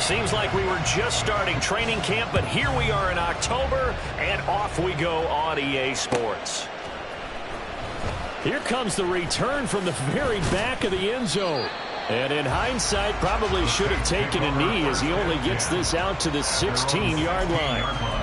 Seems like we were just starting training camp, but here we are in October, and off we go on EA Sports. Here comes the return from the very back of the end zone. And in hindsight, probably should have taken a knee as he only gets this out to the 16-yard line.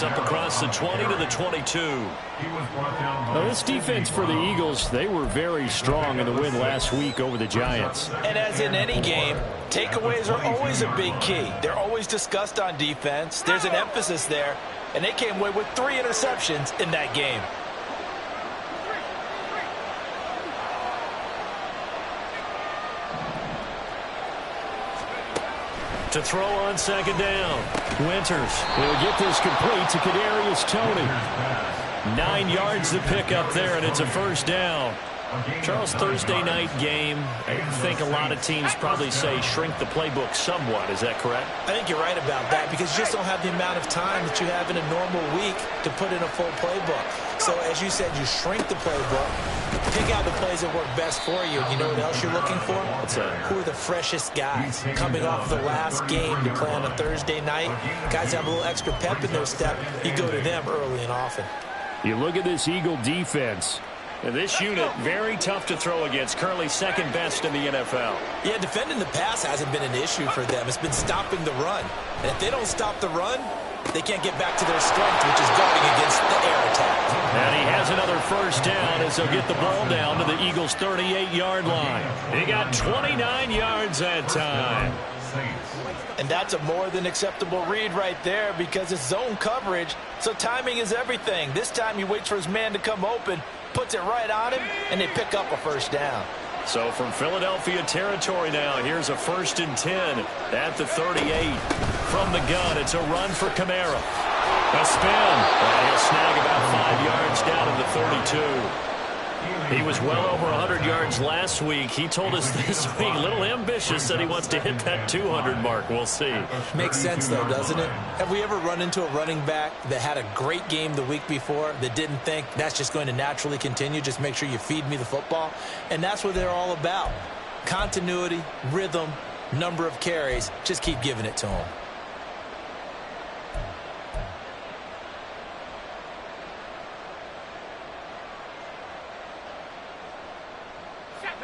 Up across the 20 to the 22. Now, this defense for the Eagles, they were very strong in the win last week over the Giants. And as in any game, takeaways are always a big key. They're always discussed on defense. There's an emphasis there, and they came away with 3 interceptions in that game. To throw on second down. Winters will get this complete to Kadarius Toney. 9 yards to pick up there, and it's a first down. Charles, Thursday night game, I think a lot of teams probably say shrink the playbook somewhat. Is that correct? I think you're right about that because you just don't have the amount of time that you have in a normal week to put in a full playbook. So as you said, you shrink the playbook, pick out the plays that work best for you. You know what else you're looking for? What's that? Who are the freshest guys coming off the last game to play on a Thursday night? Guys have a little extra pep in their step. You go to them early and often. You look at this Eagle defense. And this unit, very tough to throw against, currently second best in the NFL. Yeah, defending the pass hasn't been an issue for them. It's been stopping the run. And if they don't stop the run, they can't get back to their strength, which is guarding against the air attack. And he has another first down as they'll get the ball down to the Eagles' 38-yard line. He got 29 yards that time. And that's a more than acceptable read right there because it's zone coverage, so timing is everything. This time he waits for his man to come open, puts it right on him, and they pick up a first down. So from Philadelphia territory now, here's a 1st and 10 at the 38. From the gun, it's a run for Kamara. A spin, and he'll snag about 5 yards down to the 32. He was well over 100 yards last week. He told us this week, a little ambitious, that he wants to hit that 200 mark. We'll see. Makes sense, though, doesn't it? Have we ever run into a running back that had a great game the week before that didn't think that's just going to naturally continue? Just make sure you feed me the football. And that's what they're all about. Continuity, rhythm, number of carries. Just keep giving it to them.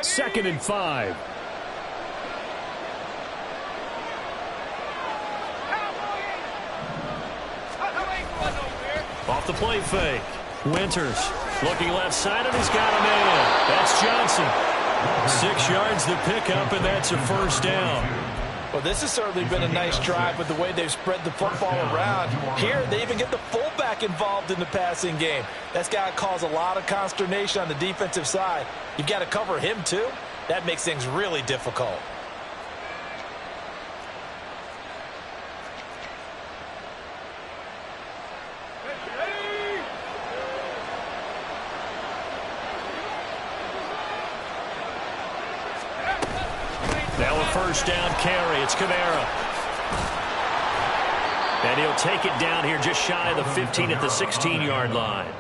Second and 5. Off the play fake. Winters looking left side, and he's got a man. That's Johnson. 6 yards to pick up, and that's a first down. Well, this has certainly been a nice drive with the way they've spread the football around. Here, they even get the fullback involved in the passing game. That's got to cause a lot of consternation on the defensive side. You've got to cover him, too. That makes things really difficult. Now a first down carry. It's Kamara. And he'll take it down here just shy of the 15 at the 16-yard line.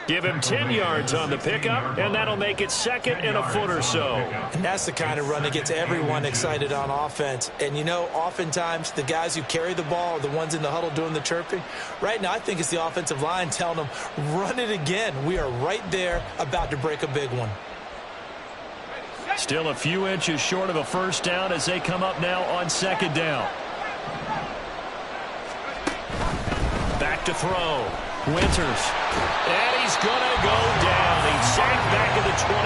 Give him 10 yards on the pickup, and that'll make it second and a foot or so. And that's the kind of run that gets everyone excited on offense. And, you know, oftentimes the guys who carry the ball are the ones in the huddle doing the chirping. Right now, I think it's the offensive line telling them, run it again. We are right there about to break a big one. Still a few inches short of a first down as they come up now on second down. Back to throw. Winters. And he's going to go down. He's sacked back at the 24.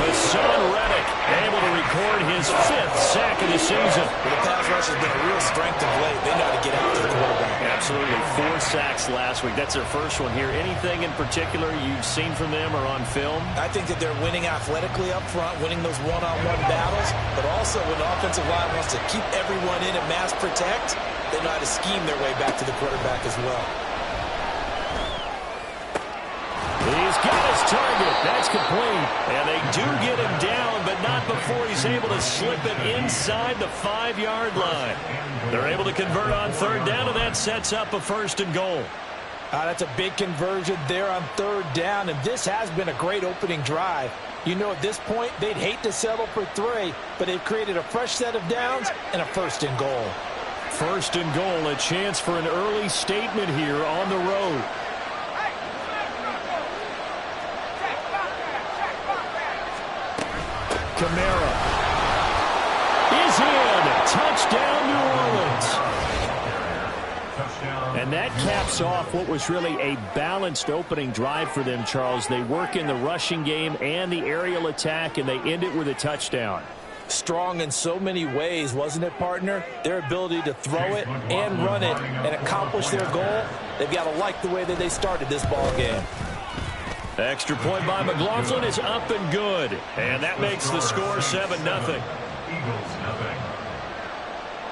Hassan Reddick able to record his 5th sack of the season. Well, the pass rush has been a real strength of late. They know how to get out to the quarterback. Absolutely. 4 sacks last week. That's their first one here. Anything in particular you've seen from them or on film? I think that they're winning athletically up front, winning those one-on-one battles, but also when the offensive line wants to keep everyone in and mass protect, they know how to scheme their way back to the quarterback as well. He's got his target. That's complete. And they do get him down, but not before he's able to slip it inside the 5-yard line. They're able to convert on third down, and that sets up a 1st and goal. That's a big conversion there on third down, and this has been a great opening drive. You know, at this point, they'd hate to settle for 3, but they've created a fresh set of downs and a 1st and goal. 1st and goal, a chance for an early statement here on the road. Kamara is in. Touchdown, New Orleans. And that caps off what was really a balanced opening drive for them, Charles. They work in the rushing game and the aerial attack, and they end it with a touchdown. Strong in so many ways, wasn't it, partner? Their ability to throw it and run it and accomplish their goal, they've got to like the way that they started this ball game. Extra point by McLaughlin is up and good. And that makes the score 7-0. Eagles nothing.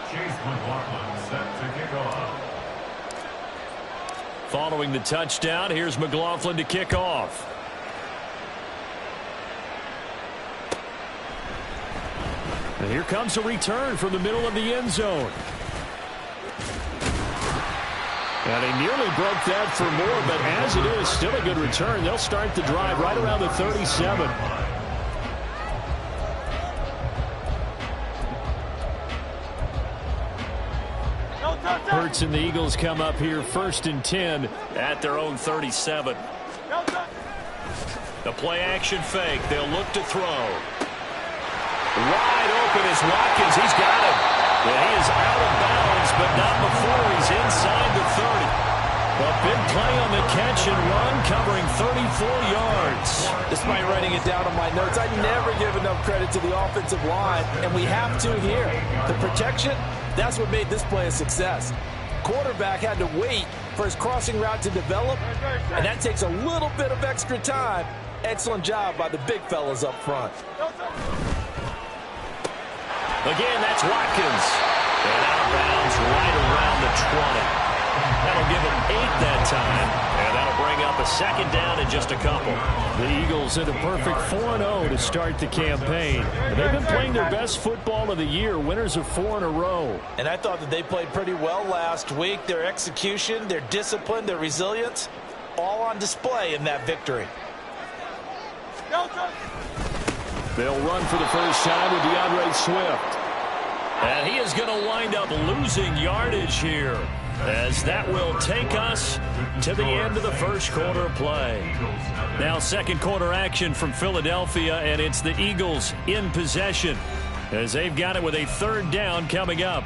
Chase McLaughlin set to kick off. Following the touchdown, here's McLaughlin to kick off. And here comes a return from the middle of the end zone. And he nearly broke that for more, but as it is, still a good return. They'll start the drive right around the 37. Hurts and the Eagles come up here 1st and 10 at their own 37. The play action fake. They'll look to throw. Wide open is Watkins. He's got him. And he is out of bounds, but not before he's inside the 30. A big play on the catch and run, covering 34 yards. Despite writing it down on my notes, I never give enough credit to the offensive line, and we have to here. The protection, that's what made this play a success. Quarterback had to wait for his crossing route to develop, and that takes a little bit of extra time. Excellent job by the big fellas up front. Again, that's Watkins. And out of bounds right around the 20. That'll give him 8 that time. And that'll bring up a 2nd down in just a couple. The Eagles in a perfect 4-0 to start the campaign. They've been playing their best football of the year, winners of 4 in a row. And I thought that they played pretty well last week. Their execution, their discipline, their resilience, all on display in that victory. They'll run for the first time with DeAndre Swift. And he is going to wind up losing yardage here, as that will take us to the end of the first quarter play. Now 2nd quarter action from Philadelphia, and it's the Eagles in possession, as they've got it with a 3rd down coming up.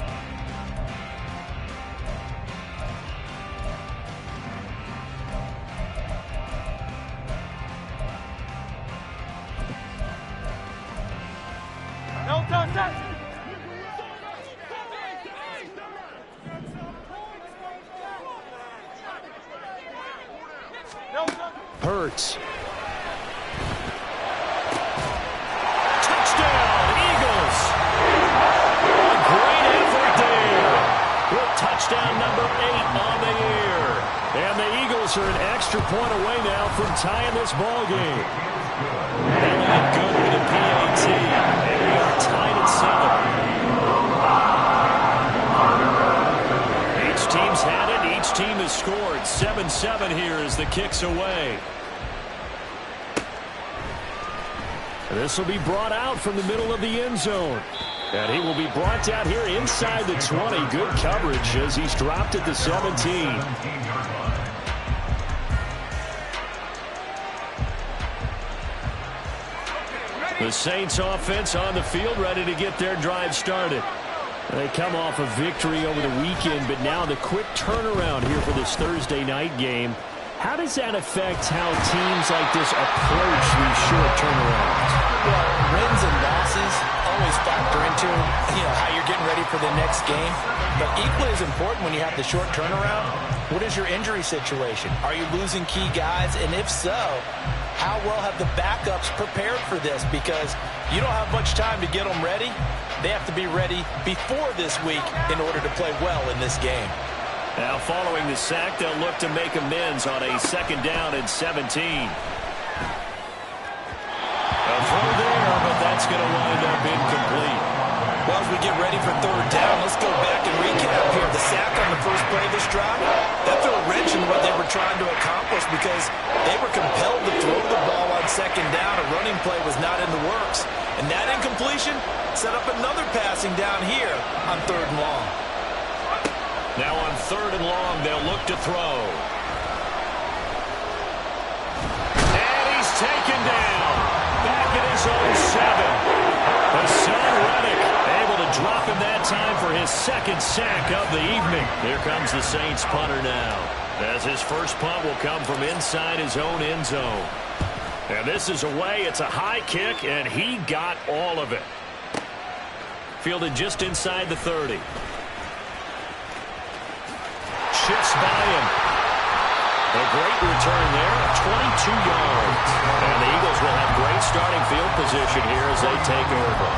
Hurts. Touchdown, Eagles! A great effort there. With touchdown number 8 on the year. And the Eagles are an extra point away now from tying this ball game. Elliott good with a PAT. And we are tied at 7. Each team's had it. Each team has scored. 7-7 here as the kick's away. This will be brought out from the middle of the end zone. And he will be brought out here inside the 20. Good coverage as he's dropped at the 17. The Saints offense on the field, ready to get their drive started. They come off a victory over the weekend, but now the quick turnaround here for this Thursday night game. How does that affect how teams like this approach these short turnarounds? Well, wins and losses always factor into how you're getting ready for the next game. But equally as important when you have the short turnaround, What is your injury situation? Are you losing key guys? And if so, how well have the backups prepared for this? Because you don't have much time to get them ready. They have to be ready before this week in order to play well in this game. Now following the sack, they'll look to make amends on a 2nd down and 17. A throw there, but that's going to wind up incomplete. Well, as we get ready for 3rd down, let's go back and recap here. The sack on the first play of this drive, that threw a wrench in what they were trying to accomplish because they were compelled to throw the ball on 2nd down. A running play was not in the works. And that incompletion set up another passing down here on 3rd and long. Now on 3rd and long, they'll look to throw. And he's taken down. Back at his own 7. Hassan Reddick able to drop him that time for his 2nd sack of the evening. Here comes the Saints punter now, as his first punt will come from inside his own end zone. And this is away. It's a high kick, and he got all of it. Fielded just inside the 30. Shifts by him. A great return there, 22 yards. And the Eagles will have great starting field position here as they take over.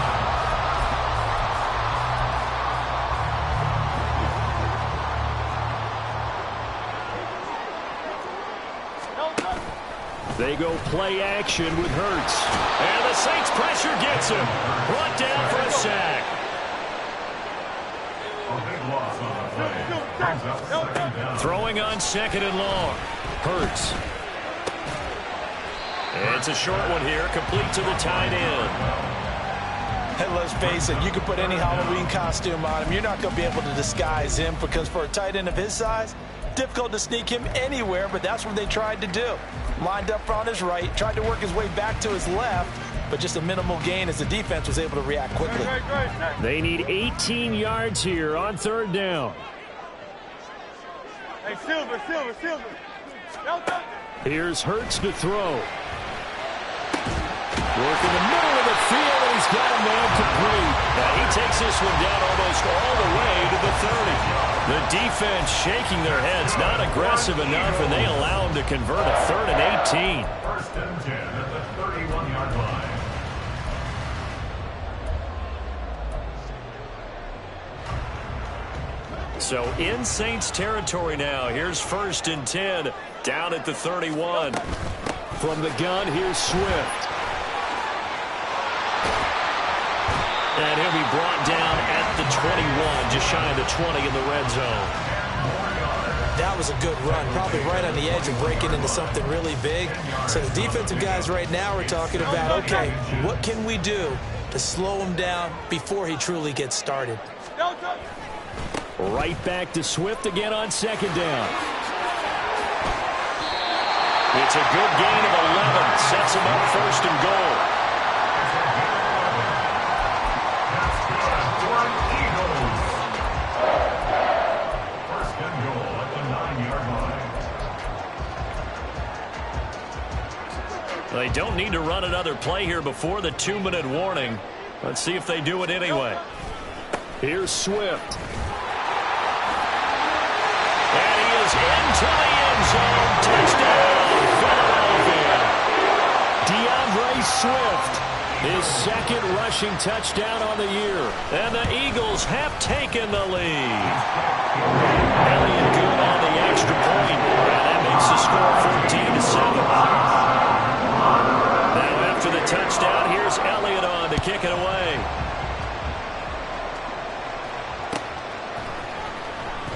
They go play action with Hurts. And the Saints pressure gets him. Brought down for a sack. A big loss on the play. Brings up 2nd down. Throwing on 2nd and long. Hurts. It's a short one here, complete to the tight end. And let's face it, you can put any Halloween costume on him. You're not going to be able to disguise him because for a tight end of his size, difficult to sneak him anywhere, but that's what they tried to do. Lined up on his right, tried to work his way back to his left, but just a minimal gain as the defense was able to react quickly. They need 18 yards here on 3rd down. Hey, Silver. Here's Hurts to throw. Work in the middle of the field, and he's got a man complete. Now he takes this one down almost all the way to the 30. The defense shaking their heads, not aggressive enough, and they allow him to convert a 3rd and 18. 1st and 10 at the 31-yard line. So in Saints territory now. Here's 1st and 10 down at the 31. From the gun, here's Swift. And he'll be brought down at the 21, just shy of the 20 in the red zone. That was a good run, probably right on the edge of breaking into something really big. So the defensive guys right now are talking about, okay, what can we do to slow him down before he truly gets started? Right back to Swift again on 2nd down. It's a good gain of 11. Sets him up 1st and goal. They don't need to run another play here before the 2-minute warning. Let's see if they do it anyway. Here's Swift. And he is into the end zone. Touchdown, Philadelphia. DeAndre Swift, his 2nd rushing touchdown on the year. And the Eagles have taken the lead. Elliott good on the extra point. And that makes the score 14-7. Now after the touchdown, here's Elliott on to kick it away.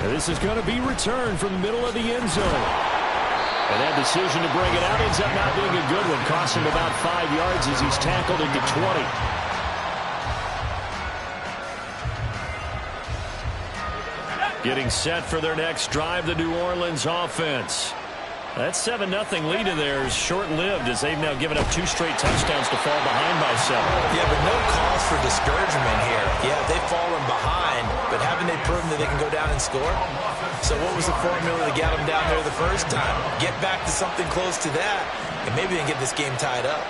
And this is going to be returned from the middle of the end zone. And that decision to bring it out ends up not being a good one. Cost him about 5 yards as he's tackled at the 20. Getting set for their next drive, the New Orleans offense. That 7-0 lead of theirs short-lived as they've now given up 2 straight touchdowns to fall behind by 7. Yeah, but no cause for discouragement here. Yeah, they've fallen behind, but haven't they proven that they can go down and score? So what was the formula to get them down there the first time? Get back to something close to that, and maybe they can get this game tied up.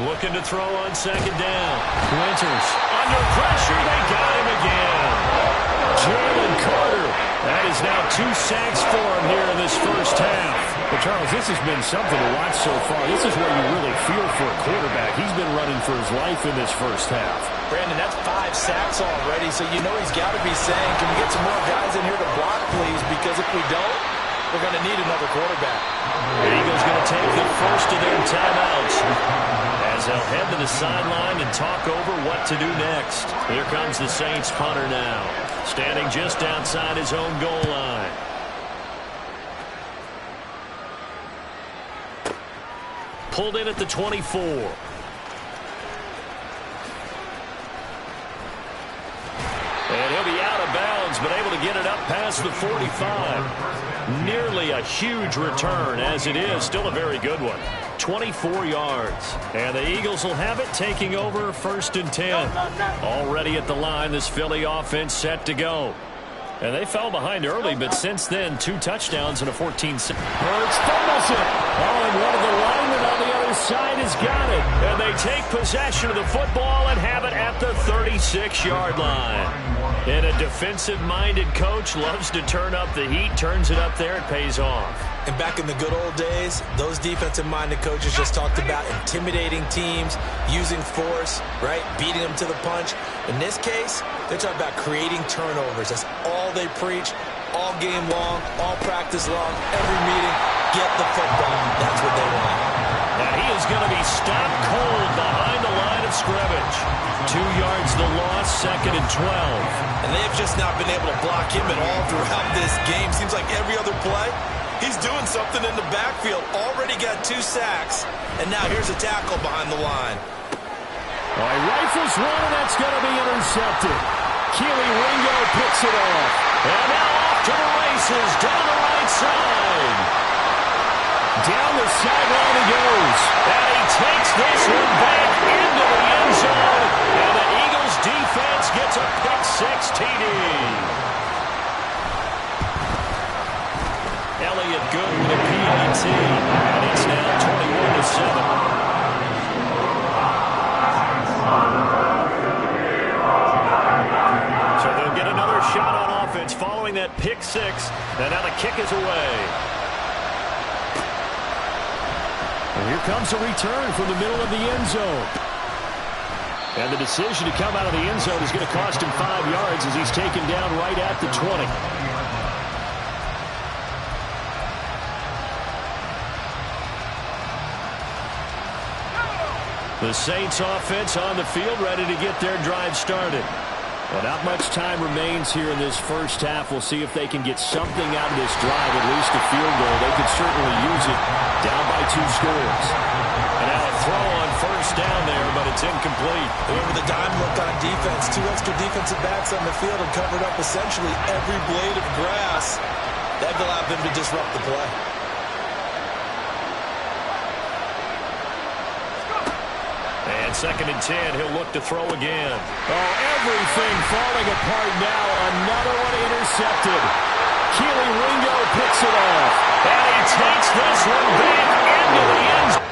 Looking to throw on second down. Winters under pressure. They got him again. Jalen Carter. That is now 2 sacks for him here in this first half. But, Charles, this has been something to watch so far. This is where you really feel for a quarterback. He's been running for his life in this first half. Brandon, that's 5 sacks already, so you know he's got to be saying, can we get some more guys in here to block, please? Because if we don't, we're going to need another quarterback. The Eagles going to take the first of their timeouts as they'll head to the sideline and talk over what to do next. Here comes the Saints punter now, standing just outside his own goal line. Pulled in at the 24. And he'll be out of bounds, but able to get it up past the 45. Nearly a huge return, as it is. Still a very good one. 24 yards. And the Eagles will have it, taking over 1st and 10. Already at the line, this Philly offense set to go. And they fell behind early, but since then, 2 touchdowns and a 14-6. Hurts fumbles it. Oh, and one of the linemen on the other side has got it. And they take possession of the football and have it at the 36-yard line. And a defensive-minded coach loves to turn up the heat, turns it up there, it pays off. And back in the good old days, those defensive-minded coaches just talked about intimidating teams, using force, right, beating them to the punch. In this case, they're talking about creating turnovers. That's all they preach, all game long, all practice long, every meeting. Get the football. That's what they want. And he is going to be stopped cold behind the line of scrimmage. 2 yards the loss, 2nd and 12. And they've just not been able to block him at all throughout this game. Seems like every other play, he's doing something in the backfield. Already got 2 sacks, and now here's a tackle behind the line. Well, he rifles one, and that's going to be intercepted. Keely Ringo picks it off. And now off to the races, down the right side. Down the sideline he goes. And he takes this one back into the end zone. And the Eagles defense gets a pick-6 TD. Elliott good with a PAT. And it's now 21-7. So they'll get another shot on offense following that pick-6. And now the kick is away. And here comes a return from the middle of the end zone. And the decision to come out of the end zone is going to cost him 5 yards as he's taken down right at the 20. The Saints offense on the field, ready to get their drive started. Well, not much time remains here in this first half. We'll see if they can get something out of this drive, at least a field goal. They could certainly use it, down by 2 scores. And now a throw on first down there, but it's incomplete. Remember the dime look on defense. 2 extra defensive backs on the field and covered up essentially every blade of grass. That allowed them to disrupt the play. And 2nd and 10, he'll look to throw again. Oh, everything falling apart now. Another one intercepted. Keely Ringo picks it off. And he takes this one back into the end zone.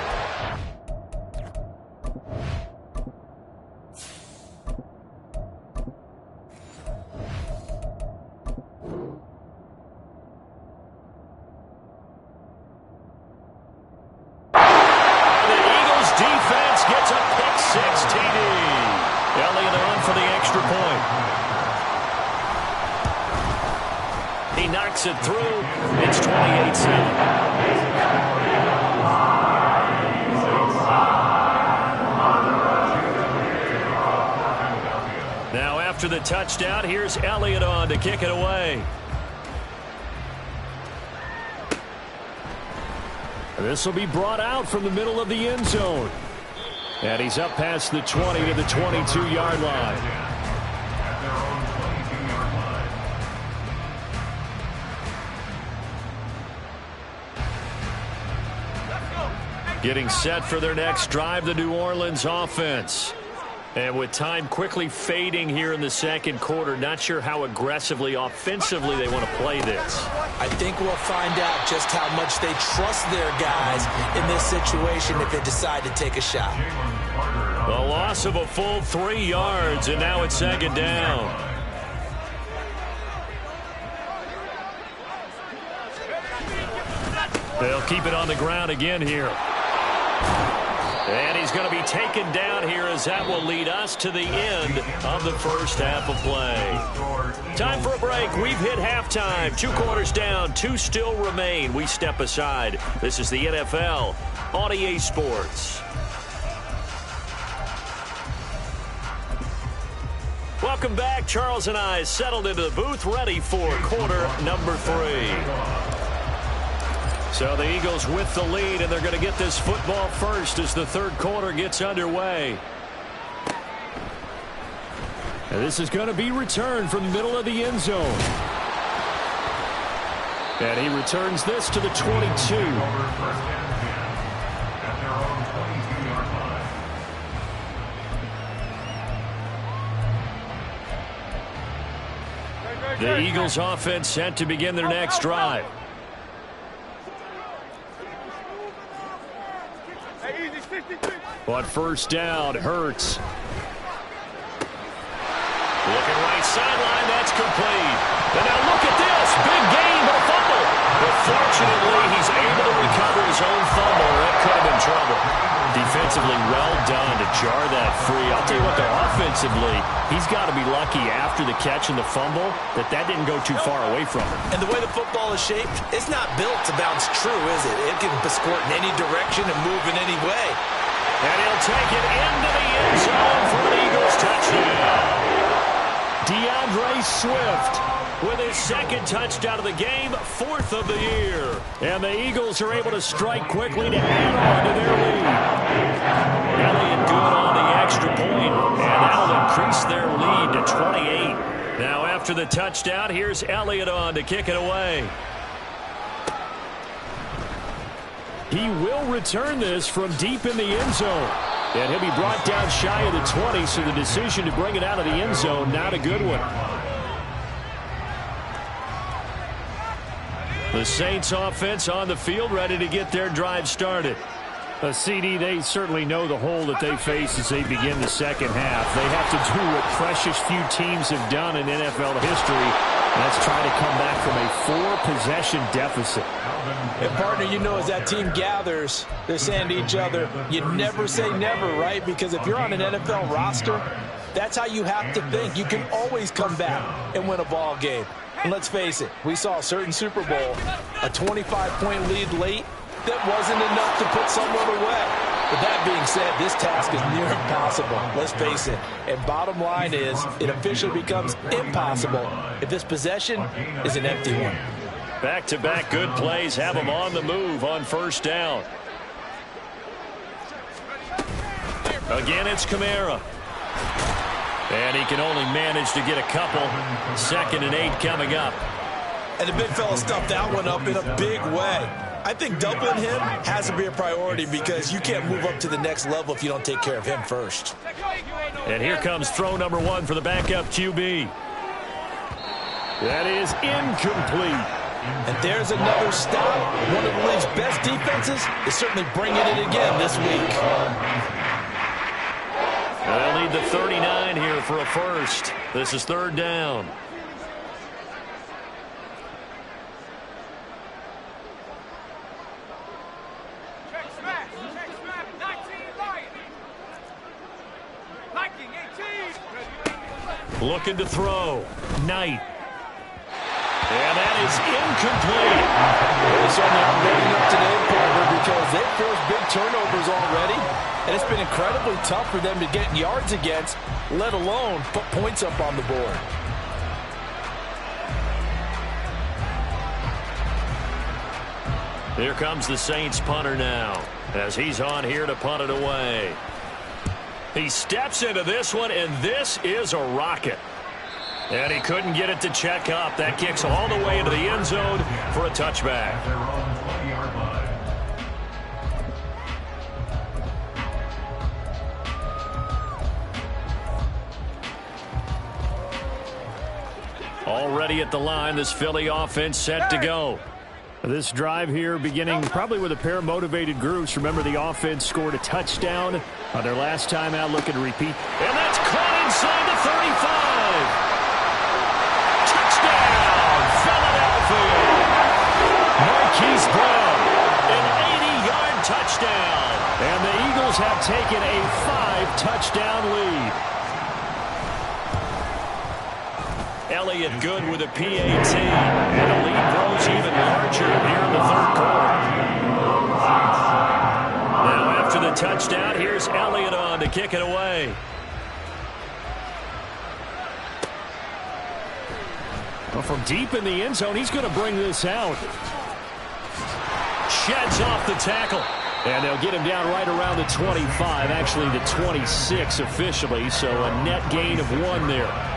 Elliott on for the extra point. He knocks it through. It's 28-7. Now after the touchdown, here's Elliott on to kick it away. This will be brought out from the middle of the end zone. And he's up past the 20 to the 22-yard line. Getting set for their next drive, the New Orleans offense. And with time quickly fading here in the second quarter, not sure how aggressively, offensively they want to play this. I think we'll find out just how much they trust their guys in this situation if they decide to take a shot. A loss of a full 3 yards, and now it's second down. They'll keep it on the ground again here. And he's going to be taken down here as that will lead us to the end of the first half of play. Time for a break. We've hit halftime. 2 quarters down, 2 still remain. We step aside. This is the NFL on EA Sports. Welcome back. Charles and I settled into the booth, ready for quarter number 3. So the Eagles with the lead, and they're going to get this football first as the third quarter gets underway. And this is going to be returned from the middle of the end zone. And he returns this to the 22. The Eagles offense set to begin their next drive. On first down, Hurts. Looking right sideline, that's complete. And now look at this, big gain, but a fumble. But fortunately, he's able to recover his own fumble. That could have been trouble. Defensively, well done to jar that free. I'll tell you what, though, offensively, he's got to be lucky after the catch and the fumble that didn't go too far away from him. And the way the football is shaped, it's not built to bounce true, is it? It can squirt in any direction and move in any way. And he'll take it into the end zone for an Eagles touchdown. DeAndre Swift with his second touchdown of the game, 4th of the year. And the Eagles are able to strike quickly to add on to their lead. Elliott good on the extra point, and that'll increase their lead to 28. Now after the touchdown, here's Elliott on to kick it away. He will return this from deep in the end zone. And he'll be brought down shy of the 20, so the decision to bring it out of the end zone, not a good one. The Saints offense on the field, ready to get their drive started. CD, they certainly know the hole that they face as they begin the second half. They have to do what precious few teams have done in NFL history. That's trying to come back from a 4-possession deficit. And partner, you know, as that team gathers, they're saying to each other, you never say never, right? Because if you're on an NFL roster, that's how you have to think. You can always come back and win a ball game. And let's face it, we saw a certain Super Bowl, a 25-point lead late, that wasn't enough to put someone away. But that being said, this task is near impossible. Let's face it. And bottom line is, it officially becomes impossible if this possession is an empty one. Back-to-back good plays have them on the move on first down. Again, it's Kamara. And he can only manage to get a couple. 2nd and 8 coming up. And the big fella stuffed that one up in a big way. I think doubling him has to be a priority because you can't move up to the next level if you don't take care of him first. And here comes throw number 1 for the backup QB. That is incomplete. And there's another stop. One of the league's best defenses is certainly bringing it again this week. They'll need the 39 here for a first. This is 3rd down. Looking to throw. Knight. And that is incomplete. They certainly aren't ready up today, partner, because they've forced big turnovers already. And it's been incredibly tough for them to get yards against, let alone put points up on the board. Here comes the Saints punter now, as he's on here to punt it away. He steps into this one, and this is a rocket. And he couldn't get it to check up. That kicks all the way into the end zone for a touchback. Already at the line, this Philly offense set to go. This drive here beginning probably with a pair of motivated groups. Remember, the offense scored a touchdown on their last time out, looking to repeat. And that's caught inside the 35. Touchdown, Philadelphia. Marquise Brown, an 80-yard touchdown. And the Eagles have taken a 5-touchdown lead. Elliott good with a PAT. And the lead grows even larger here in the third quarter. Now after the touchdown, here's Elliott on to kick it away. Well, from deep in the end zone, he's going to bring this out. Sheds off the tackle. And they'll get him down right around the 25, actually the 26 officially, so a net gain of 1 there.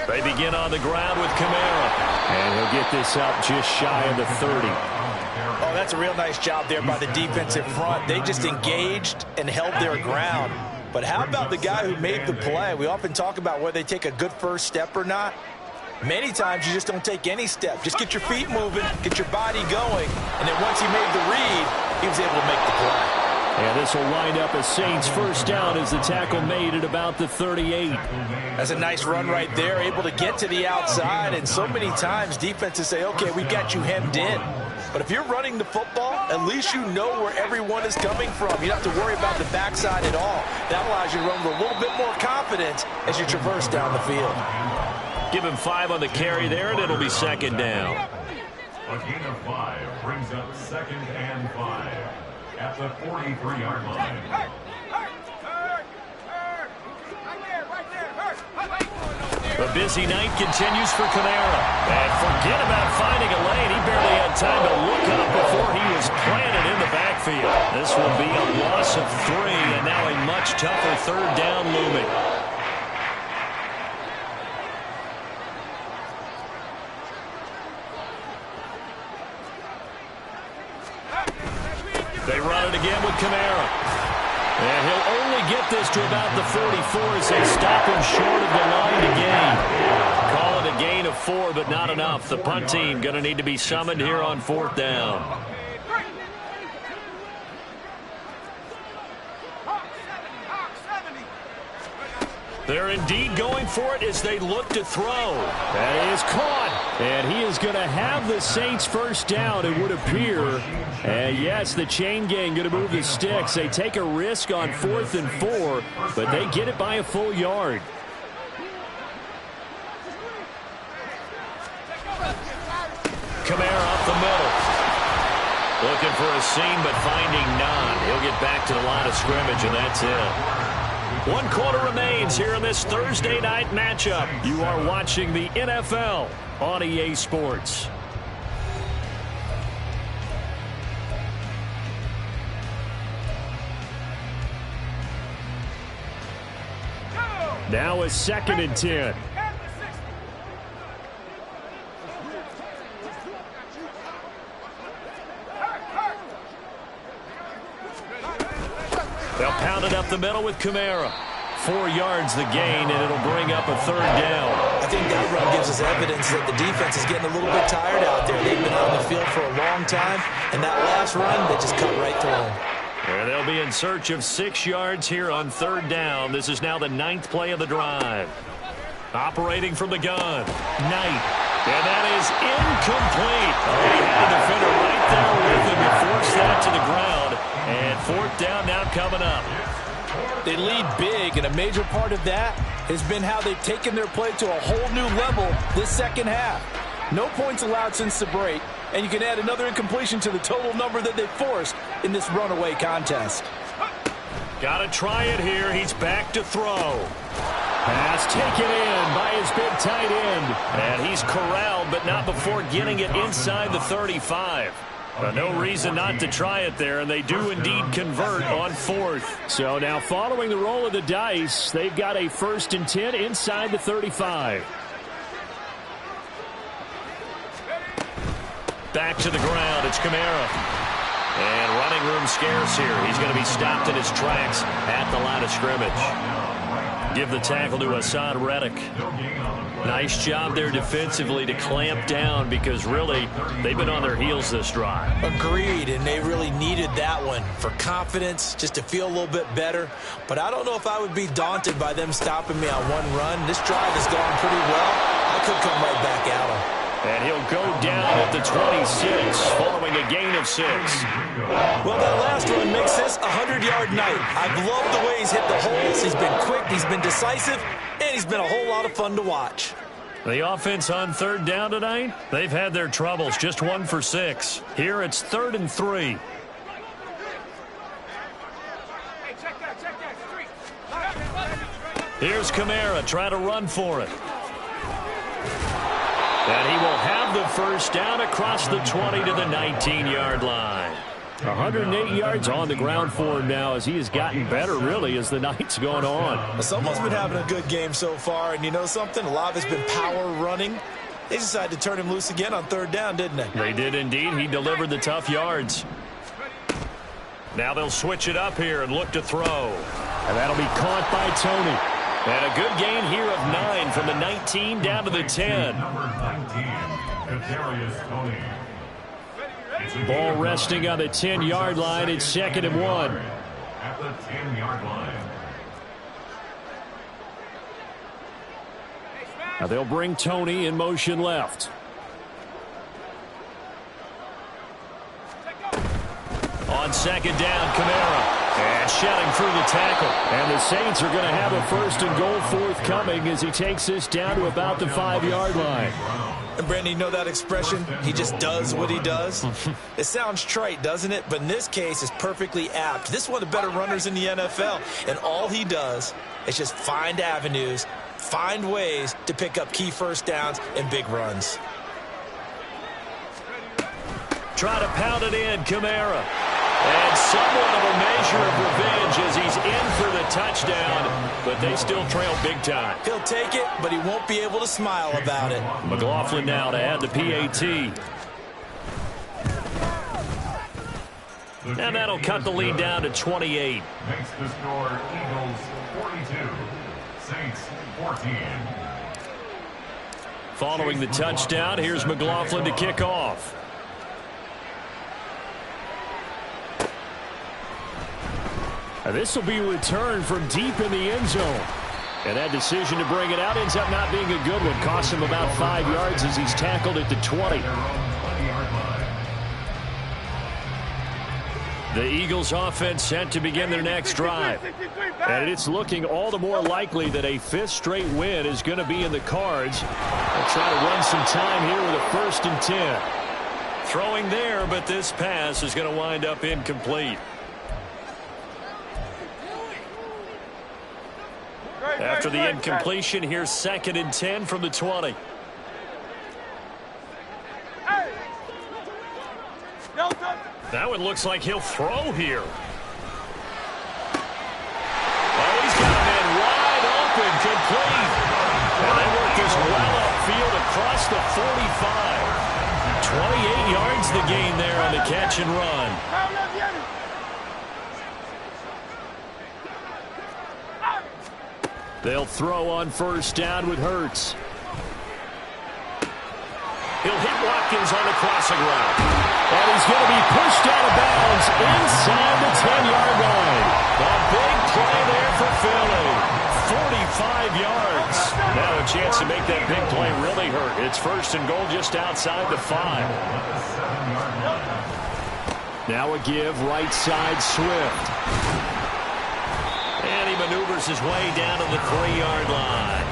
They begin on the ground with Kamara. And he'll get this up just shy of the 30. Oh, that's a real nice job there by the defensive front. They just engaged and held their ground. But how about the guy who made the play? We often talk about whether they take a good first step or not. Many times you just don't take any step. Just get your feet moving, get your body going, and then once he made the read, he was able to make the play. And this will wind up a Saints first down as the tackle made at about the 38. That's a nice run right there, able to get to the outside. And so many times defenses say, okay, we got you hemmed in. But if you're running the football, at least you know where everyone is coming from. You don't have to worry about the backside at all. That allows you to run with a little bit more confidence as you traverse down the field. Give him 5 on the carry there, and it'll be second down. A gain of 5 brings up 2nd and 5 at the 43-yard line. A busy night continues for Kamara. And forget about finding a lane. He barely had time to look up before he was planted in the backfield. This will be a loss of 3, and now a much tougher third down looming. They run it again with Kamara. And he'll only get this to about the 44 as they stop him short of the line to gain. Call it a gain of 4, but not enough. The punt team going to need to be summoned here on 4th down. They're indeed going for it as they look to throw. That is caught. And he is going to have the Saints first down, it would appear. And yes, the chain gang going to move the sticks. They take a risk on 4th and 4, but they get it by a full yard. Kamara up the middle. Looking for a seam, but finding none. He'll get back to the line of scrimmage, and that's it. 1 quarter remains here in this Thursday night matchup. You are watching the NFL on EA Sports. Now a 2nd and 10. They'll pound it up the middle with Kamara. 4 yards the gain, and it'll bring up a 3rd down. I think that run gives us evidence that the defense is getting a little bit tired out there. They've been on the field for a long time, and that last run, they just cut right through them. And they'll be in search of 6 yards here on 3rd down. This is now the 9th play of the drive. Operating from the gun, Knight. And that is incomplete. He had a defender right there with him to force that to the ground. And 4th down now coming up. They lead big, and a major part of that has been how they've taken their play to a whole new level this second half. No points allowed since the break, and you can add another incompletion to the total number that they forced in this runaway contest. Got to try it here. He's back to throw. Pass taken in by his big tight end. And he's corralled, but not before getting it inside the 35. No reason not to try it there, and they do indeed convert on 4th. So now following the roll of the dice, they've got a 1st and 10 inside the 35. Back to the ground. It's Kamara. And running room scarce here. He's going to be stopped in his tracks at the line of scrimmage. Give the tackle to Hassan Reddick. Nice job there defensively to clamp down because really they've been on their heels this drive. Agreed, and they really needed that one for confidence, just to feel a little bit better. But I don't know if I would be daunted by them stopping me on one run. This drive has gone pretty well. I could come right back at them. And he'll go down at the 26 following a gain of 6. Well, that last run makes this a 100-yard night. I've loved the way he's hit the holes. He's been quick, he's been decisive, and he's been a whole lot of fun to watch. The offense on third down tonight, they've had their troubles, just 1 for 6. Here it's 3rd and 3. Here's Kamara, try to run for it. And he will have the first down across the 20 to the 19-yard line. 108 yards on the ground for him now as he has gotten better, really, as the night's gone on. Someone's been having a good game so far, and you know something? A lot of it's been power running. They decided to turn him loose again on 3rd down, didn't they? They did indeed. He delivered the tough yards. Now they'll switch it up here and look to throw. And that'll be caught by Tony. And a good gain here of 9 from the 19 down to the 10. Number 19, Kadarius Toney. Ball resting on the 10-yard line. It's 2nd and 1. At the 10-yard line. Now they'll bring Tony in motion left. On 2nd down, Kamara. And shouting through the tackle. And the Saints are going to have a 1st and goal forthcoming as he takes this down to about the 5-yard line. And Brandon, you know that expression? He just does what he does. It sounds trite, doesn't it? But in this case, it's perfectly apt. This is one of the better runners in the NFL. And all he does is just find avenues, find ways to pick up key first downs and big runs. Try to pound it in, Kamara. And somewhat of a measure of revenge as he's in for the touchdown, but they still trail big time. He'll take it, but he won't be able to smile about it. McLaughlin now to add the PAT. And that'll cut the lead down to 28. Makes the score Eagles 42, Saints 14. Following the touchdown, here's McLaughlin to kick off. And this will be returned from deep in the end zone. And that decision to bring it out ends up not being a good one. Costs him about 5 yards as he's tackled at the 20. The Eagles offense set to begin their next drive. And it's looking all the more likely that a 5th straight win is going to be in the cards. They'll try to run some time here with a 1st and 10. Throwing there, but this pass is going to wind up incomplete. After the incompletion, here's 2nd and 10 from the 20. That one looks like he'll throw here. Oh, he's got a man wide open, complete. And they work this well upfield across the 45. 28 yards the gain there on the catch and run. They'll throw on 1st down with Hurts. He'll hit Watkins on the crossing route. And he's going to be pushed out of bounds inside the 10-yard line. A big play there for Philly. 45 yards. Now a chance to make that big play really hurt. It's 1st and goal just outside the 5. Now a give right side Swift. And he maneuvers his way down to the 3-yard line.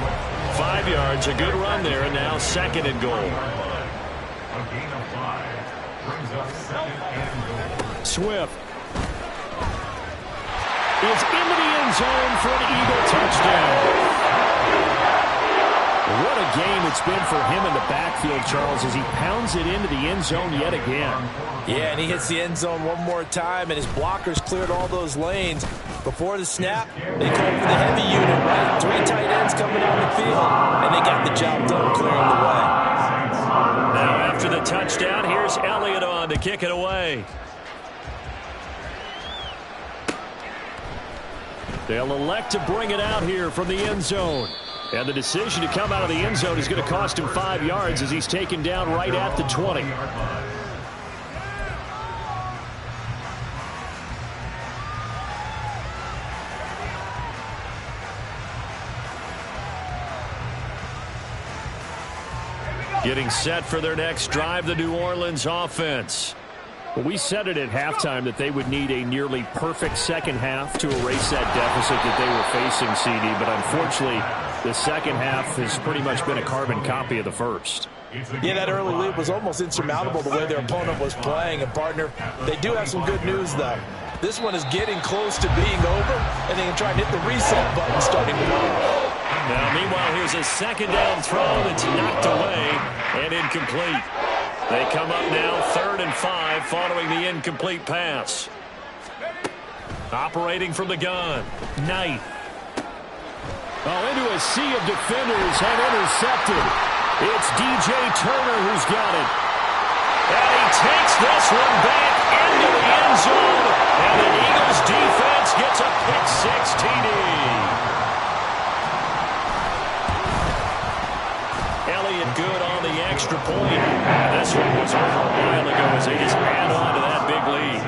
5 yards, a good run there, and now 2nd and goal. A gain of 5 brings up 2nd and goal. Swift is into the end zone for an Eagle touchdown. What a game it's been for him in the backfield, Charles, as he pounds it into the end zone yet again. Yeah, and he hits the end zone one more time, and his blockers cleared all those lanes. Before the snap, they called for the heavy unit, right? 3 tight ends coming on the field, and they got the job done clearing the way. Now after the touchdown, here's Elliott on to kick it away. They'll elect to bring it out here from the end zone. And the decision to come out of the end zone is going to cost him 5 yards as he's taken down right at the 20. Getting set for their next drive, the New Orleans offense. Well, we said it at halftime that they would need a nearly perfect second half to erase that deficit that they were facing, CD. But unfortunately, the second half has pretty much been a carbon copy of the first. Yeah, that early lead was almost insurmountable the way their opponent was playing. And, partner, they do have some good news, though. This one is getting close to being over, and they can try and hit the reset button starting tomorrow. Now, meanwhile, here's a second down throw that's knocked away and incomplete. They come up now 3rd and 5 following the incomplete pass. Operating from the gun, Knight. Oh, into a sea of defenders and intercepted. It's DJ Turner who's got it. And he takes this one back into the end zone. And the Eagles defense gets a pick 6 TD. Elliott good on the extra point. This one was over a while ago as they just add on to that big lead.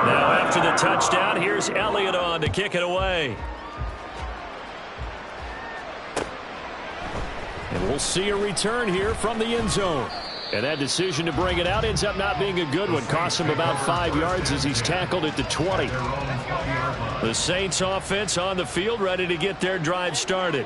Now after the touchdown, here's Elliott on to kick it away. And we'll see a return here from the end zone. And that decision to bring it out ends up not being a good one. Costs him about 5 yards as he's tackled at the 20. The Saints offense on the field ready to get their drive started.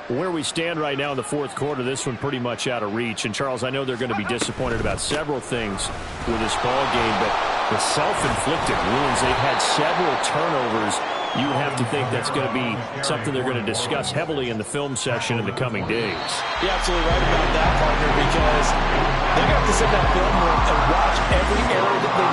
Where we stand right now in the fourth quarter, this one pretty much out of reach. And, Charles, I know they're going to be disappointed about several things with this ball game, but the self-inflicted wounds, they've had several turnovers. You would have to think that's going to be something they're going to discuss heavily in the film session in the coming days. You're absolutely right about that, partner, because they're going to have to sit in that film room and watch every error that they